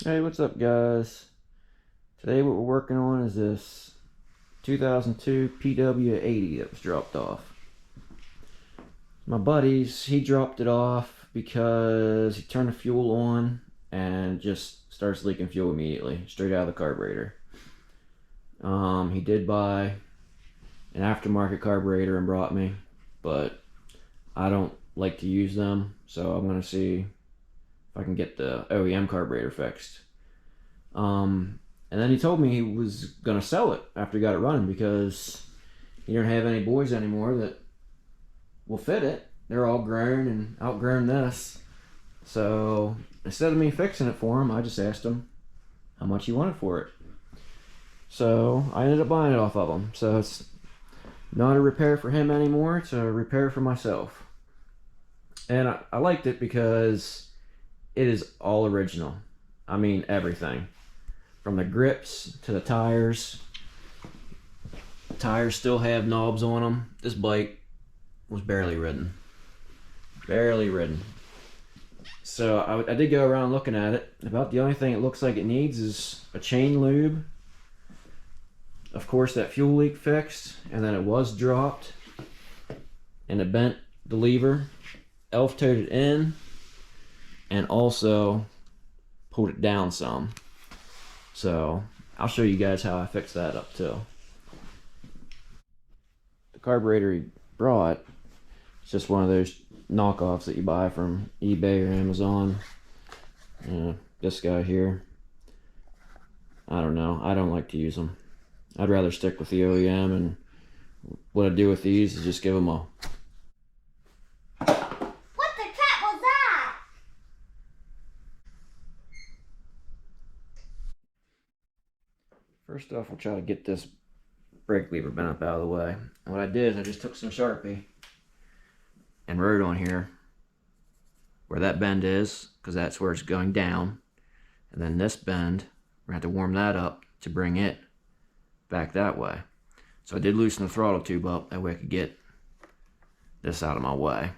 Hey, what's up, guys? Today what we're working on is this 2002 PW80 that was dropped off. My buddy's, he dropped it off because he turned the fuel on and just starts leaking fuel immediately, straight out of the carburetor. He did buy an aftermarket carburetor and brought me, but I don't like to use them, so I'm gonna see if I can get the OEM carburetor fixed. And then he told me he was gonna sell it after he got it running because he don't have any boys anymore that will fit it. They're all grown and outgrown this. So instead of me fixing it for him, I just asked him how much he wanted for it. So I ended up buying it off of him. So it's not a repair for him anymore, it's a repair for myself. And I liked it because it is all original. I mean, everything. From the grips to the tires. The tires still have knobs on them. This bike was barely ridden. Barely ridden. So I did go around looking at it. About the only thing it looks like it needs is a chain lube. Of course, that fuel leak fixed, and then it was dropped, and it bent the lever, elf towed it in, and also pulled it down some. So I'll show you guys how I fixed that up too. The carburetor he brought, it's just one of those knockoffs that you buy from eBay or Amazon. This guy here, I don't know, I don't like to use them. I'd rather stick with the OEM, and what I do with these is just give them a... What the crap was that? First off, we'll try to get this brake lever bent up out of the way. And what I did is I just took some Sharpie and wrote on here where that bend is, because that's where it's going down. And then this bend, we're going to have to warm that up to bring it back that way. So I did loosen the throttle tube up, that way I could get this out of my way.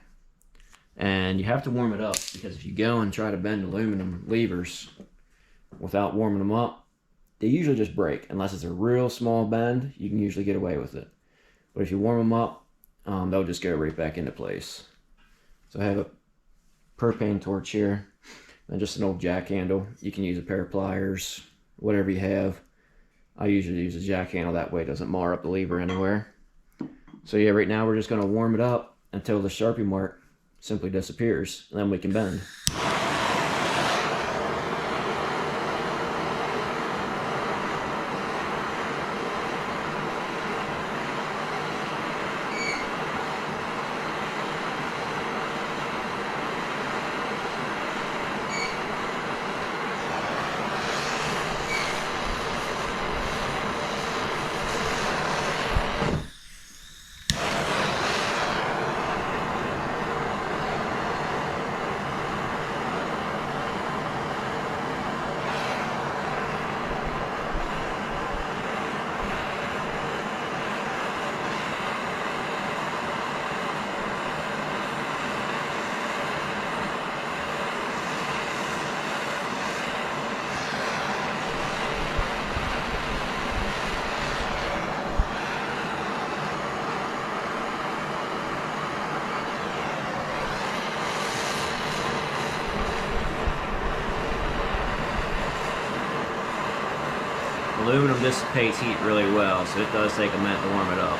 And you have to warm it up, because if you go and try to bend aluminum levers without warming them up, they usually just break. Unless it's a real small bend, you can usually get away with it. But if you warm them up, they'll just go right back into place. So I have a propane torch here, and just an old jack handle. You can use a pair of pliers, whatever you have. I usually use a jack handle, that way it doesn't mar up the lever anywhere. So yeah, right now we're just going to warm it up until the Sharpie mark simply disappears, and then we can bend. Aluminum dissipates heat really well, so it does take a minute to warm it up.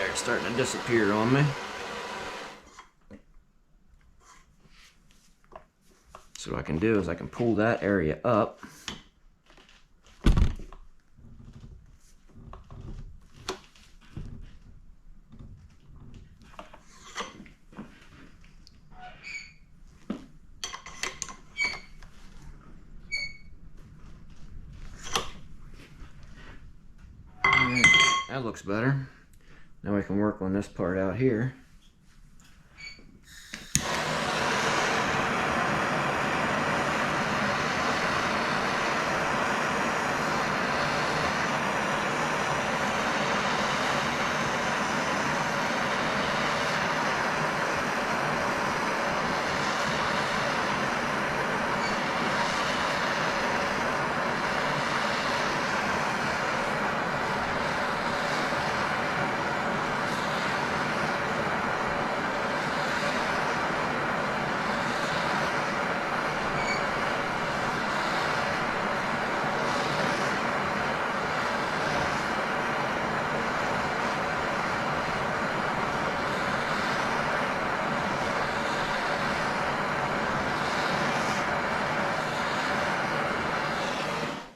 It's starting to disappear on me. So what I can do is I can pull that area up. Alright, that looks better. Now we can work on this part out here.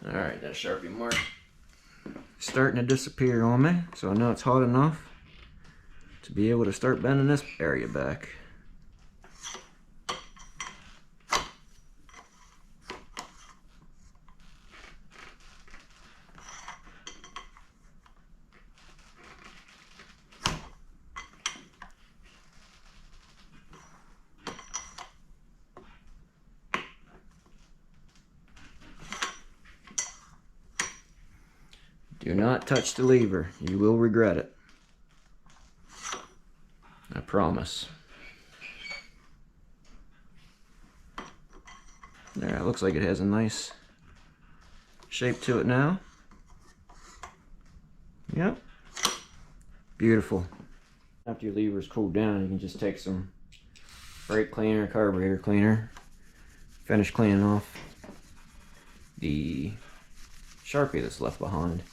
Alright, that Sharpie mark starting to disappear on me, so I know it's hot enough to be able to start bending this area back. Do not touch the lever. You will regret it. I promise. There, it looks like it has a nice shape to it now. Yep. Beautiful. After your lever's cooled down, you can just take some brake cleaner, carburetor cleaner, finish cleaning off the Sharpie that's left behind.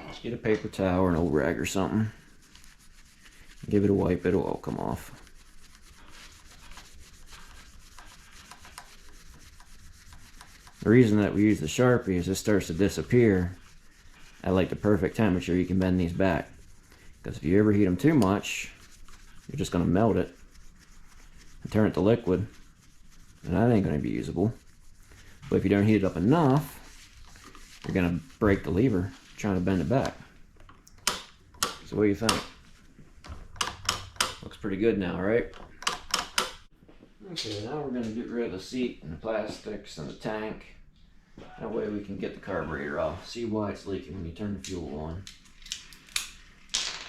Just get a paper towel or an old rag or something. Give it a wipe, it'll all come off. The reason that we use the Sharpie is this starts to disappear at like the perfect temperature. You can bend these back. Because if you ever heat them too much, you're just going to melt it and turn it to liquid. And that ain't going to be usable. But if you don't heat it up enough, you're going to break the lever trying to bend it back. So what do you think? Looks pretty good now, right? Okay, now we're going to get rid of the seat and the plastics and the tank. That way we can get the carburetor off. See why it's leaking when you turn the fuel on.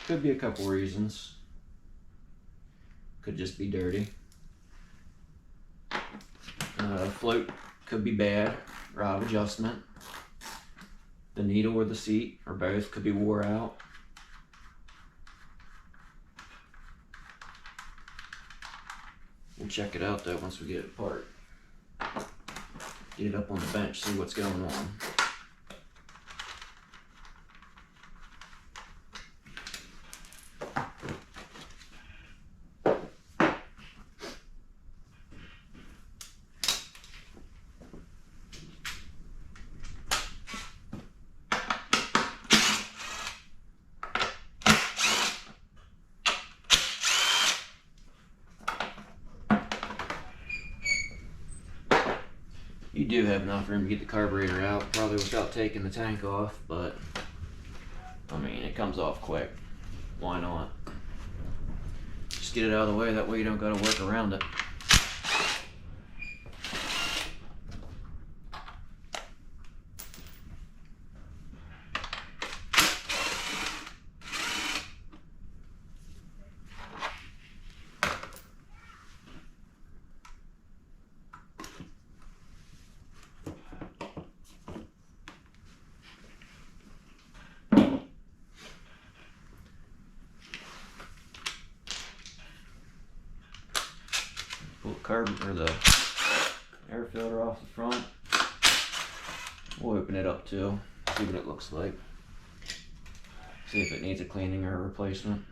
Could be a couple reasons. Could just be dirty. Float could be bad. Rod adjustment. The needle or the seat, or both, could be wore out. We'll check it out though once we get it apart. Get it up on the bench, see what's going on. You do have enough room to get the carburetor out, probably without taking the tank off, but I mean, it comes off quick. Why not? Just get it out of the way, that way you don't gotta work around it. Pull the carb or the air filter off the front. We'll open it up too, see what it looks like. See if it needs a cleaning or a replacement.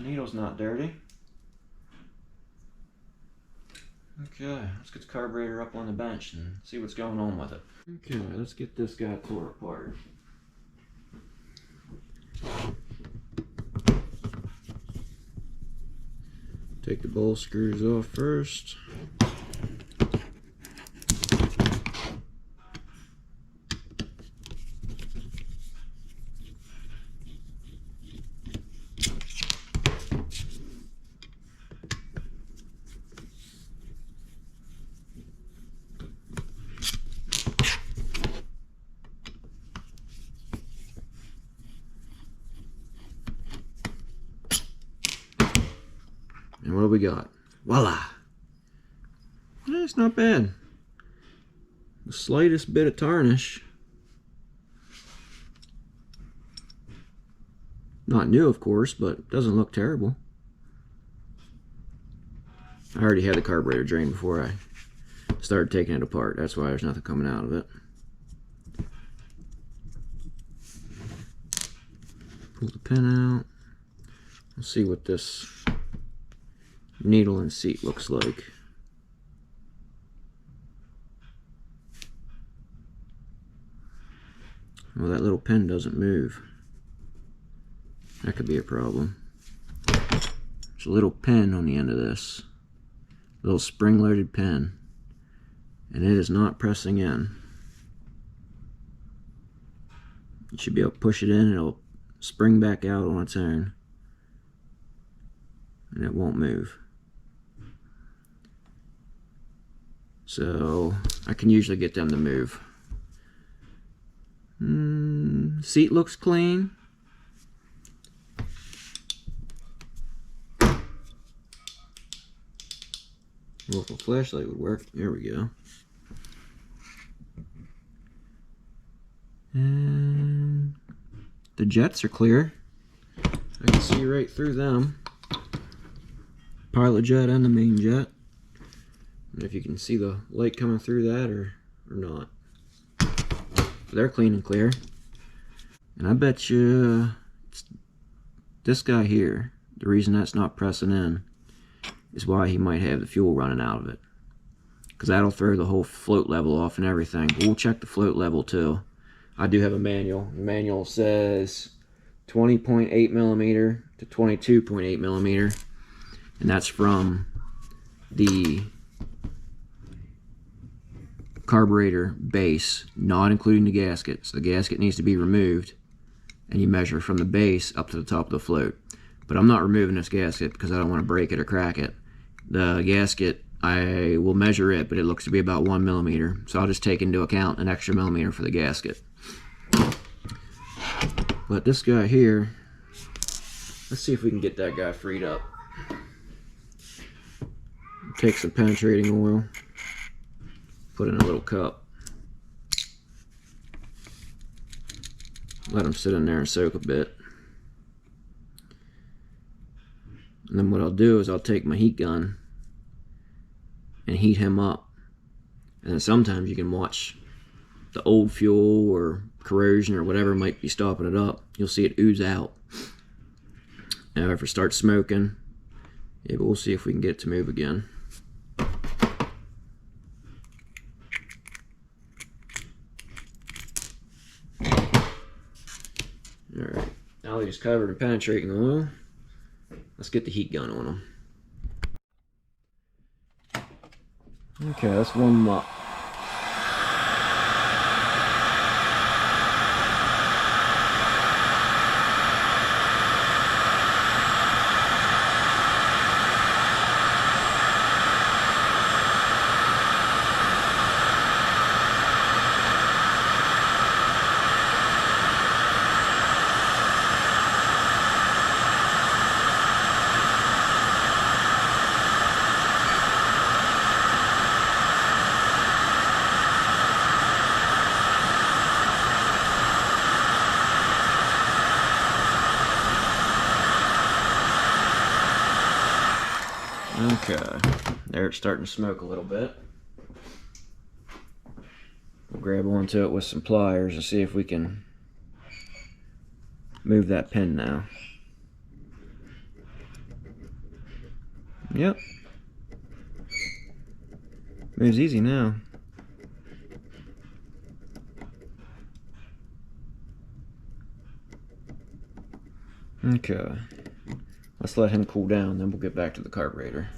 The needle's not dirty. Okay, let's get the carburetor up on the bench and see what's going on with it. Okay, let's get this guy tore apart. Take the bowl screws off first. And what do we got? Voila! That's not bad. The slightest bit of tarnish. Not new, of course, but it doesn't look terrible. I already had the carburetor drained before I started taking it apart. That's why there's nothing coming out of it. Pull the pin out. Let's see what this needle and seat looks like. Well, that little pin doesn't move. That could be a problem. There's a little pin on the end of this. A little spring-loaded pin. And it is not pressing in. You should be able to push it in and it'll spring back out on its own. And it won't move. So I can usually get them to move. Seat looks clean. Well, if a flashlight would work. There we go. And the jets are clear. I can see right through them. Pilot jet and the main jet. And if you can see the light coming through that or not. They're clean and clear. And I bet you it's this guy here, the reason that's not pressing in is why he might have the fuel running out of it. Because that'll throw the whole float level off and everything. But we'll check the float level too. I do have a manual. The manual says 20.8 millimeter to 22.8 millimeter. And that's from the carburetor base, not including the gasket. So the gasket needs to be removed, and you measure from the base up to the top of the float. But I'm not removing this gasket because I don't want to break it or crack it. The gasket, I will measure it, but it looks to be about 1 millimeter. So I'll just take into account an extra millimeter for the gasket. But this guy here, let's see if we can get that guy freed up. Take some penetrating oil. Put in a little cup. Let them sit in there and soak a bit. And then what I'll do is I'll take my heat gun and heat him up. And then sometimes you can watch the old fuel or corrosion or whatever might be stopping it up. You'll see it ooze out. Now if it starts smoking, yeah, but we'll see if we can get it to move again. Alright, now they just covered in penetrating oil. Let's get the heat gun on them. Okay, let's warm them up. Okay, there it's starting to smoke a little bit. We'll grab onto it with some pliers and see if we can move that pin now. Yep. Moves easy now. Okay. Let's let him cool down, then we'll get back to the carburetor.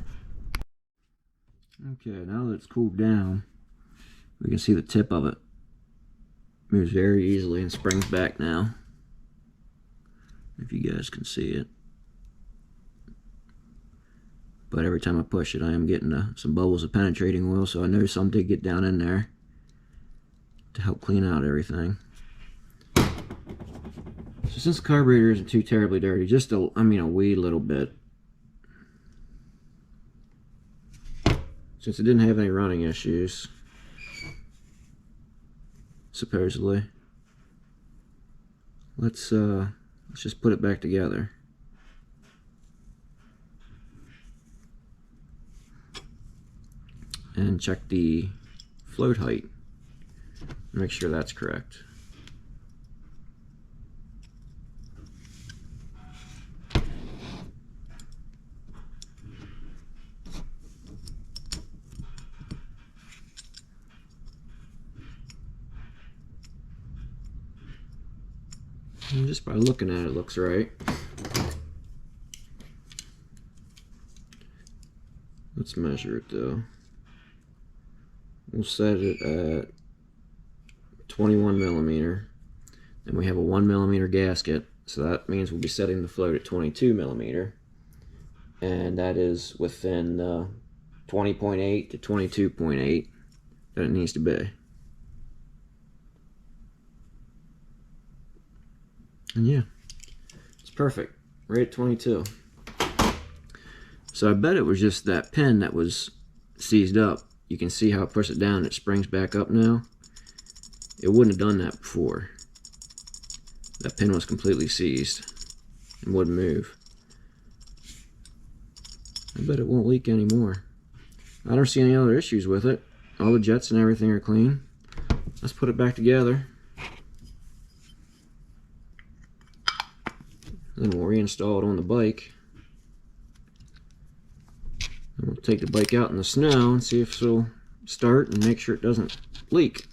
Okay, now that it's cooled down, we can see the tip of it moves very easily and springs back now. If you guys can see it. But every time I push it, I am getting some bubbles of penetrating oil, so I know some did get down in there to help clean out everything. So since the carburetor isn't too terribly dirty, just a wee little bit. Since it didn't have any running issues, supposedly. Let's just put it back together. And check the float height. Make sure that's correct. And just by looking at it, looks right. Let's measure it though. We'll set it at 21 millimeter. And we have a 1 millimeter gasket, so that means we'll be setting the float at 22 millimeter. And that is within 20.8 to 22.8 that it needs to be. And yeah, it's perfect, right at 22. So I bet it was just that pin that was seized up. You can see how I push it down, it springs back up now. It wouldn't have done that before. That pin was completely seized and wouldn't move. I bet it won't leak anymore. I don't see any other issues with it. All the jets and everything are clean. Let's put it back together. Then we'll reinstall it on the bike. And we'll take the bike out in the snow and see if it'll start and make sure it doesn't leak.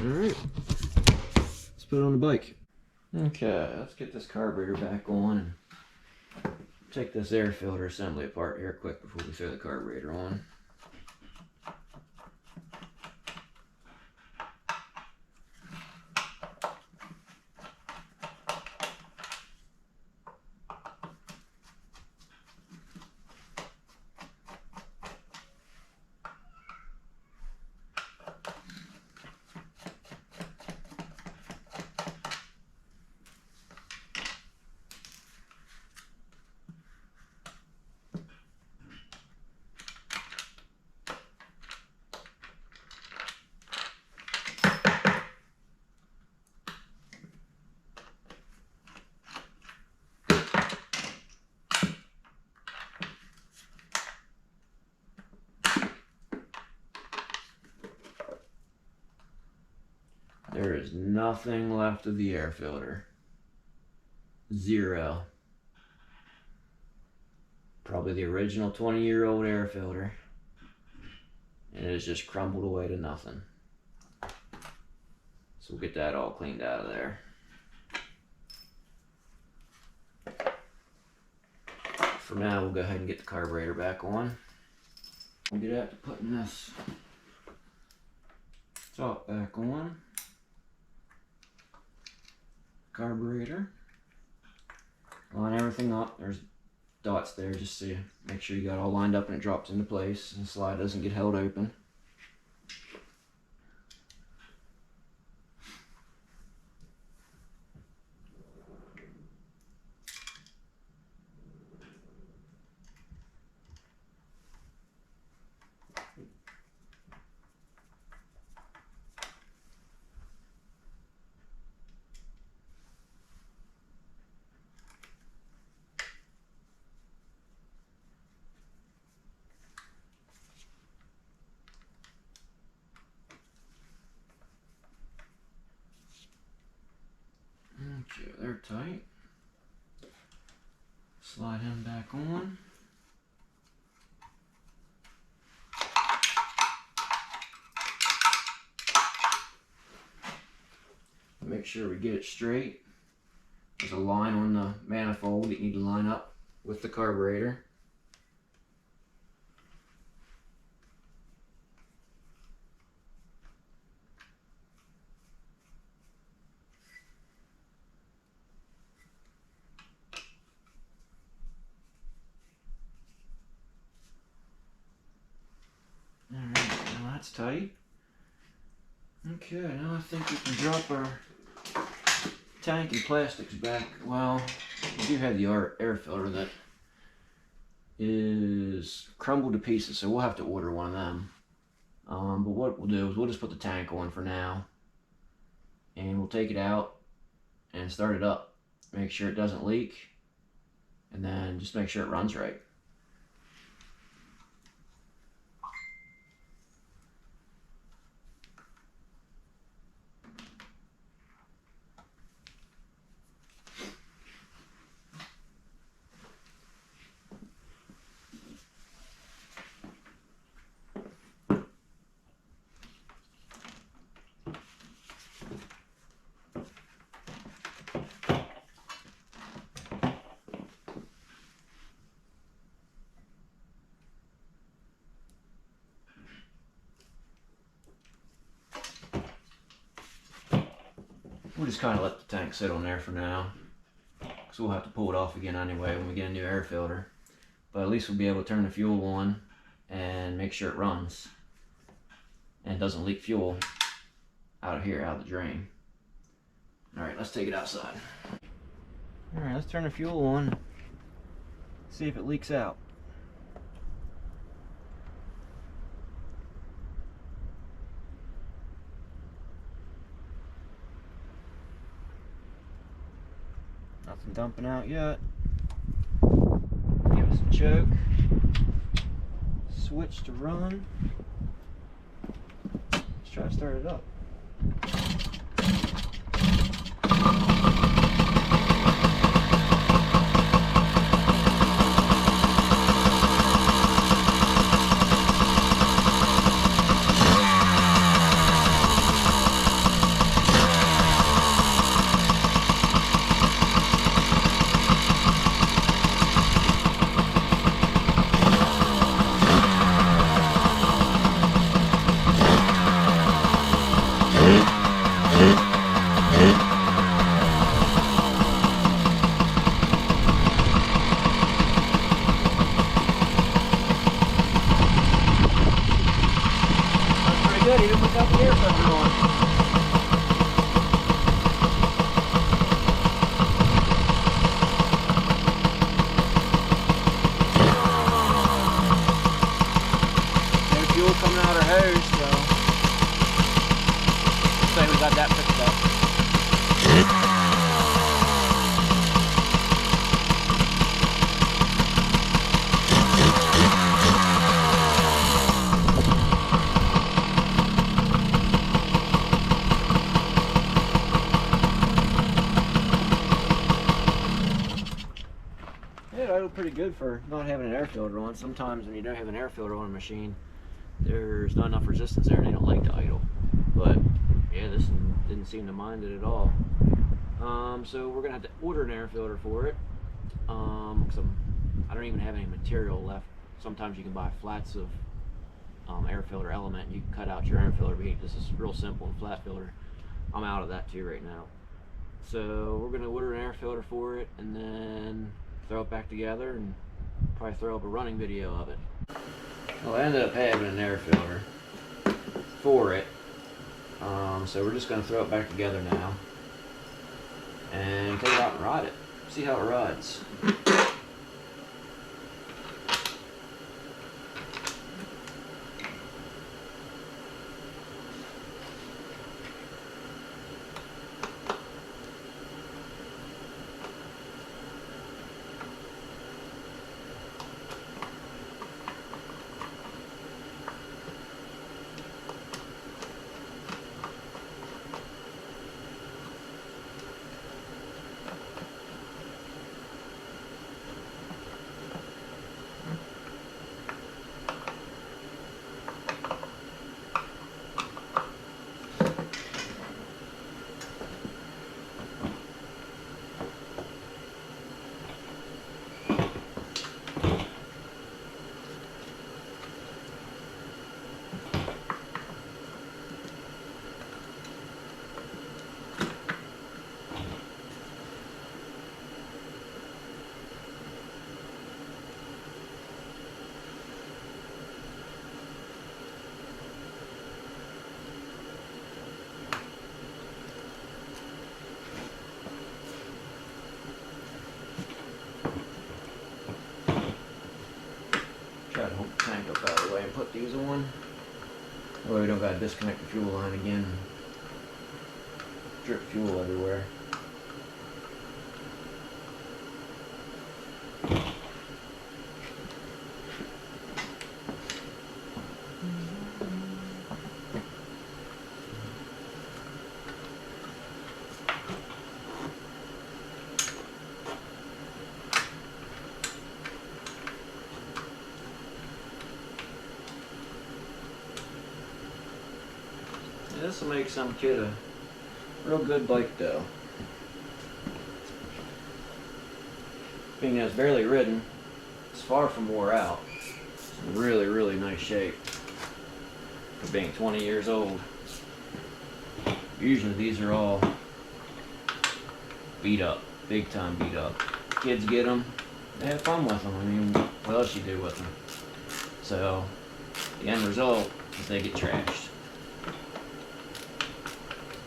Alright, let's put it on the bike. Okay, let's get this carburetor back on and take this air filter assembly apart here quick before we throw the carburetor on. There is nothing left of the air filter. Zero. Probably the original 20-year-old air filter. And it has just crumbled away to nothing. So we'll get that all cleaned out of there. For now, we'll go ahead and get the carburetor back on. We'll get after putting this top back on. Carburetor. Line everything up. There's dots there just to make sure you got all lined up and it drops into place and the slide doesn't get held open. Okay, they're tight. Slide him back on. Make sure we get it straight. There's a line on the manifold that you need to line up with the carburetor. Alright, now that's tight. Okay, now I think we can drop our tank and plastics back. Well, we do have the air filter that is crumbled to pieces, so we'll have to order one of them. But what we'll do is we'll just put the tank on for now, and we'll take it out and start it up. Make sure it doesn't leak, and then just make sure it runs right. We'll just kind of let the tank sit on there for now, because we'll have to pull it off again anyway when we get a new air filter. But at least we'll be able to turn the fuel on and make sure it runs and doesn't leak fuel out of here, out of the drain. Alright, let's take it outside. Alright, let's turn the fuel on, see if it leaks out. Nothing dumping out yet. Give us a choke. Switch to run. Let's try to start it up. Good, even without the air filter on. No fuel coming out our hose, so looks like we got that fixed up. It idled pretty good for not having an air filter on. Sometimes when you don't have an air filter on a machine, there's not enough resistance there and they don't like to idle. But yeah, this didn't seem to mind it at all. So we're gonna have to order an air filter for it. Cause I don't even have any material left. Sometimes you can buy flats of air filter element and you can cut out your air filter. But this is real simple and flat filter. I'm out of that too right now. So we're gonna order an air filter for it and then throw it back together and Probably throw up a running video of it. Well, I ended up having an air filter for it. So we're just going to throw it back together now and take it out and ride it. See how it rides. Try to hook the tank up out of the way and put these on. That way we don't gotta disconnect the fuel line again. Drip fuel everywhere. This will make some kid a real good bike though. Being as barely ridden, it's far from wore out. It's in really, really nice shape for being 20 years old. Usually these are all beat up, big time beat up. Kids get them, they have fun with them. I mean, what else you do with them? So the end result is they get trashed.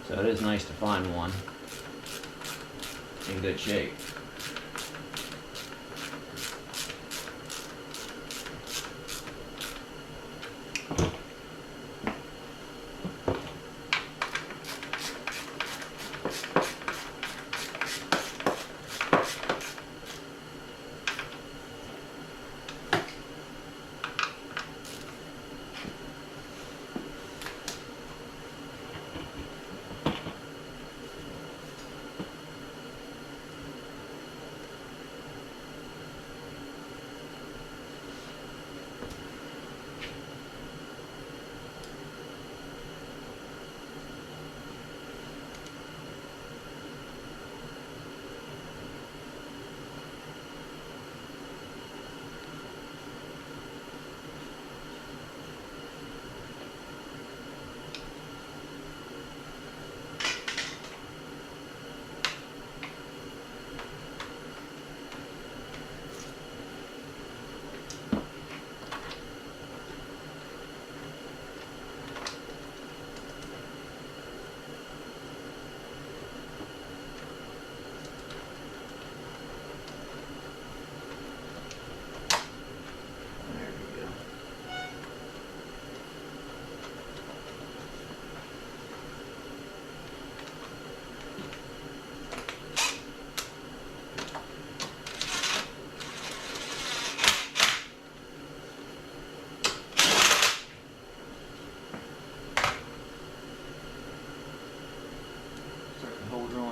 So it is nice to find one in good shape.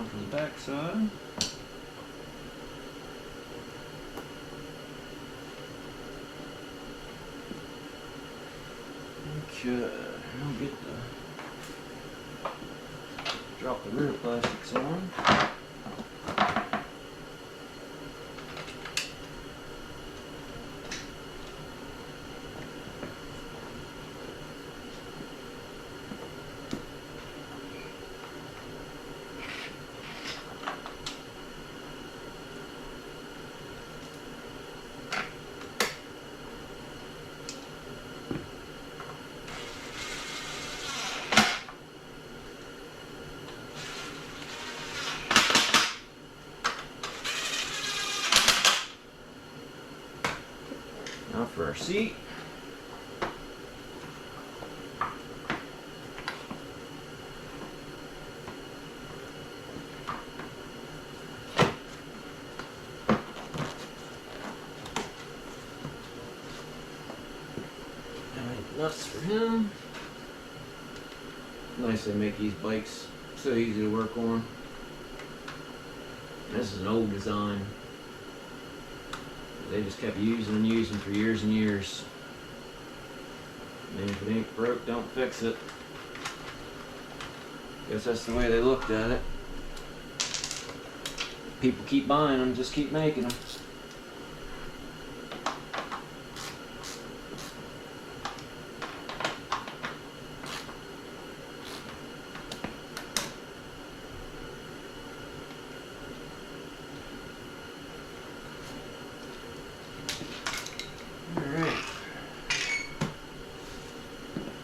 From the back side. Okay, I'll get drop the rear plastics on. Now for our seat. Nuts for him. Nice they make these bikes so easy to work on. This is an old design. They just kept using and using for years and years. And if it ain't broke, don't fix it. Guess that's the way they looked at it. People keep buying them, just keep making them.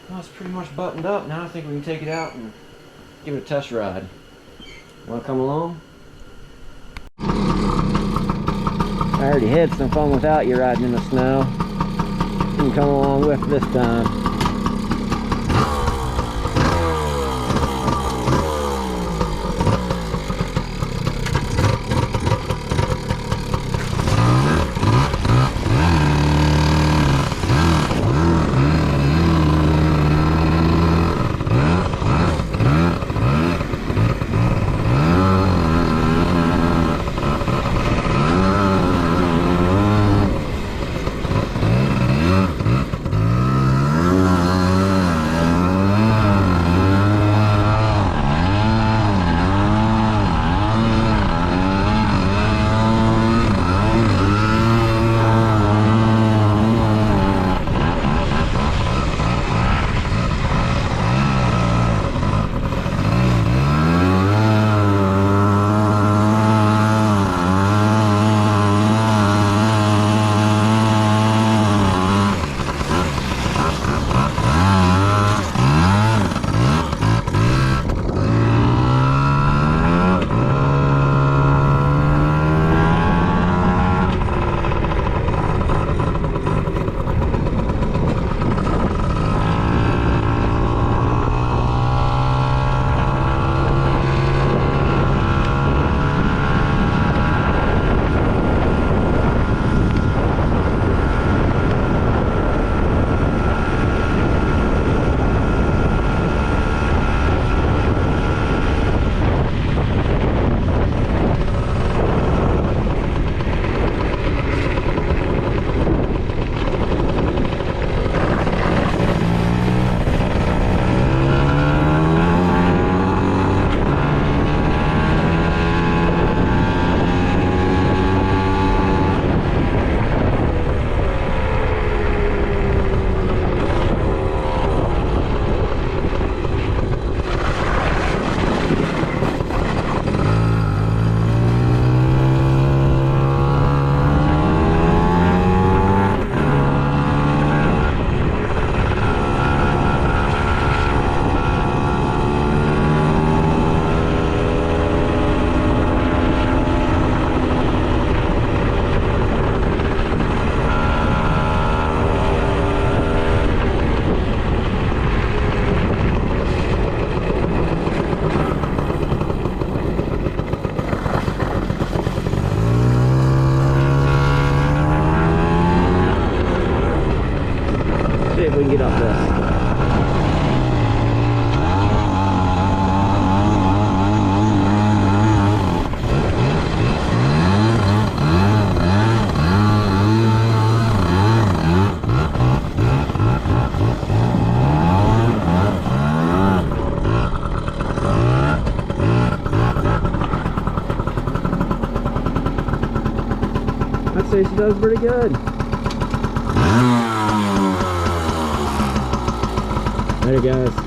Well, it's pretty much buttoned up. Now I think we can take it out and give it a test ride. Want to come along? I already had some fun without you riding in the snow. You can come along with this time. We can get up this. I'd say she does pretty good. Later, guys.